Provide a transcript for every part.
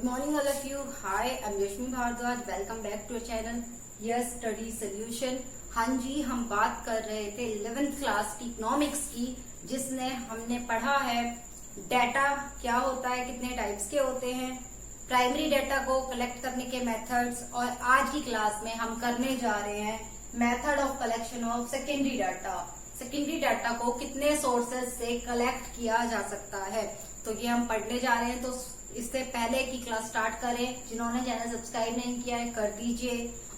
Good morning all of you. Hi, I'm Yashmi Bhardwaj. Welcome back to our channel Yes Study Solution. हाँ जी, हम बात कर रहे थे 11th क्लास की इकोनॉमिक्स की, जिसने हमने पढ़ा है डेटा क्या होता है, कितने टाइप्स के होते हैं, प्राइमरी डेटा को कलेक्ट करने के मेथड्स, और आज की क्लास में हम करने जा रहे हैं method of collection of secondary data. Secondary data को कितने सोर्सेज से कलेक्ट किया जा सकता है, तो ये हम पढ़ने जा रहे हैं। तो इससे पहले की क्लास स्टार्ट करें, जिन्होंने चैनल सब्सक्राइब नहीं किया है कर दीजिए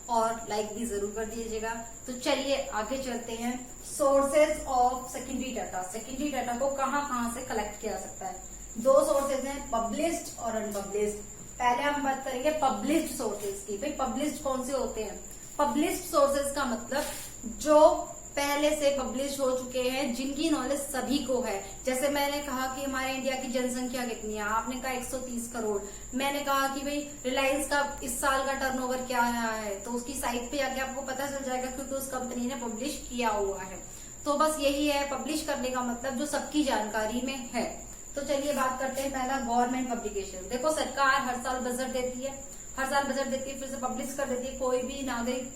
और लाइक भी जरूर कर दीजिएगा। तो चलिए आगे चलते हैं। Sources of secondary data. Secondary data को कहाँ से कलेक्ट किया जा सकता है? दो सोर्सेज हैं, पब्लिश्ड और अनपब्लिश्ड। पहले हम बात करेंगे पब्लिश्ड सोर्सेज की। भाई पब्लिश्ड कौन से होते हैं? पब्लिश्ड सोर्सेज का मतलब जो पहले से पब्लिश हो चुके हैं, जिनकी नॉलेज सभी को है। जैसे मैंने कहा कि हमारे इंडिया की जनसंख्या कितनी है, आपने कहा 130 करोड़। मैंने कहा कि भाई रिलायंस का इस साल का टर्नओवर क्या रहा है, तो उसकी साइट पे जाके आपको पता चल जाएगा, क्योंकि उस कंपनी ने पब्लिश किया हुआ है। तो बस यही है पब्लिश करने का मतलब, जो सबकी जानकारी में है। तो चलिए बात करते हैं पहला गवर्नमेंट पब्लिकेशन। देखो सरकार हर साल बजट देती है, फिर से पब्लिश कर देती है, कोई भी नागरिक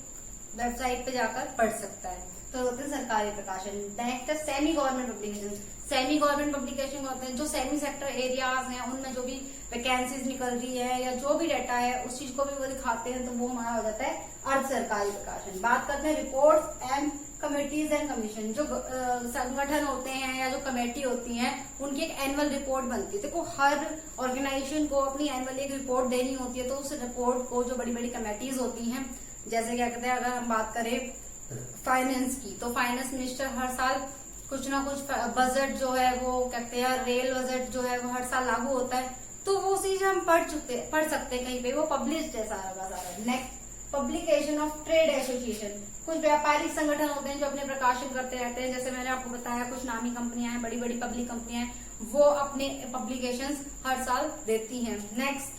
वेबसाइट पे जाकर पढ़ सकता है। तो होते हैं सरकारी प्रकाशन। नेक्स्ट है semi government publication. Semi government publication होते हैं जो सेमी सेक्टर एरियाज हैं, उनमें जो भी वैकेंसीज निकल रही है या जो भी डाटा है उस चीज को भी वो दिखाते हैं, तो वो हमारा हो जाता है अर्ध सरकारी प्रकाशन। बात करते हैं reports and committees and commission. जो संगठन होते हैं या जो कमेटी होती है, उनकी एक एनुअल रिपोर्ट बनती है। देखो हर ऑर्गेनाइजेशन को अपनी एनुअल एक रिपोर्ट देनी होती है, तो उस रिपोर्ट को जो बड़ी बड़ी कमेटीज होती हैं, जैसे क्या कहते हैं, अगर हम बात करें फाइनेंस की, तो फाइनेंस मिनिस्टर हर साल कुछ ना कुछ बजट जो है वो कहते हैं, रेल बजट जो है वो हर साल लागू होता है, तो वो चीज हम पढ़ सकते हैं कहीं पे, वो पब्लिश्ड है सारा। Next publication of trade association. कुछ व्यापारिक संगठन होते हैं जो अपने प्रकाशन करते रहते हैं। जैसे मैंने आपको बताया, कुछ नामी कंपनियां हैं, बड़ी बड़ी पब्लिक कंपनियां हैं, वो अपने पब्लिकेशंस हर साल देती हैं। Next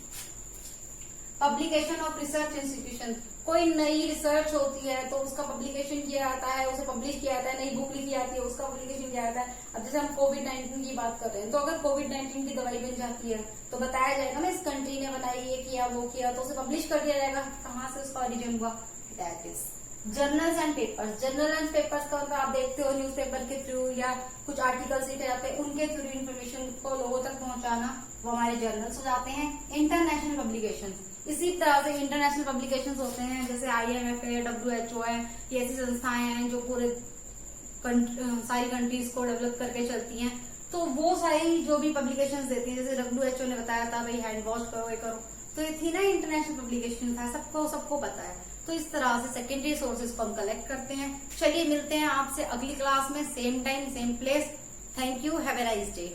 publication of research institution. कोई नई रिसर्च होती है तो उसका पब्लिकेशन किया जाता है, उसे पब्लिश किया जाता है। नई बुक लिखी जाती है, उसका पब्लिकेशन किया जाता है। अब जैसे हम कोविड-19 की बात कर रहे हैं, तो अगर कोविड-19 की दवाई बन जाती है तो बताया जाएगा ना, इस कंट्री ने बनाई, ये किया वो किया, तो उसे पब्लिश कर दिया जाएगा कहाँ से उसका ओरिजिन हुआ। That is journals and papers. Journal and papers का मतलब आप देखते हो न्यूज़पेपर के थ्रू या कुछ आर्टिकल्स लिखे जाते हैं, उनके थ्रू इन्फॉर्मेशन को लोगों तक पहुंचाना, वो हमारे जर्नल्स हो जाते हैं। इंटरनेशनल पब्लिकेशन, इसी तरह से इंटरनेशनल पब्लिकेशंस होते हैं, जैसे IMF है, WHO है, ये ऐसी संस्थाएं हैं जो पूरे सारी कंट्रीज को डेवलप करके चलती हैं। तो वो सारी जो भी पब्लिकेशंस देती हैं, जैसे WHO ने बताया था भाई हैंड वॉश करो, ये करो, तो ये थी ना इंटरनेशनल पब्लिकेशन था, सबको पता है। तो इस तरह से सेकेंडरी सोर्सेज को हम कलेक्ट करते हैं। चलिए मिलते हैं आपसे अगली क्लास में, same time same place. Thank you, have a nice day.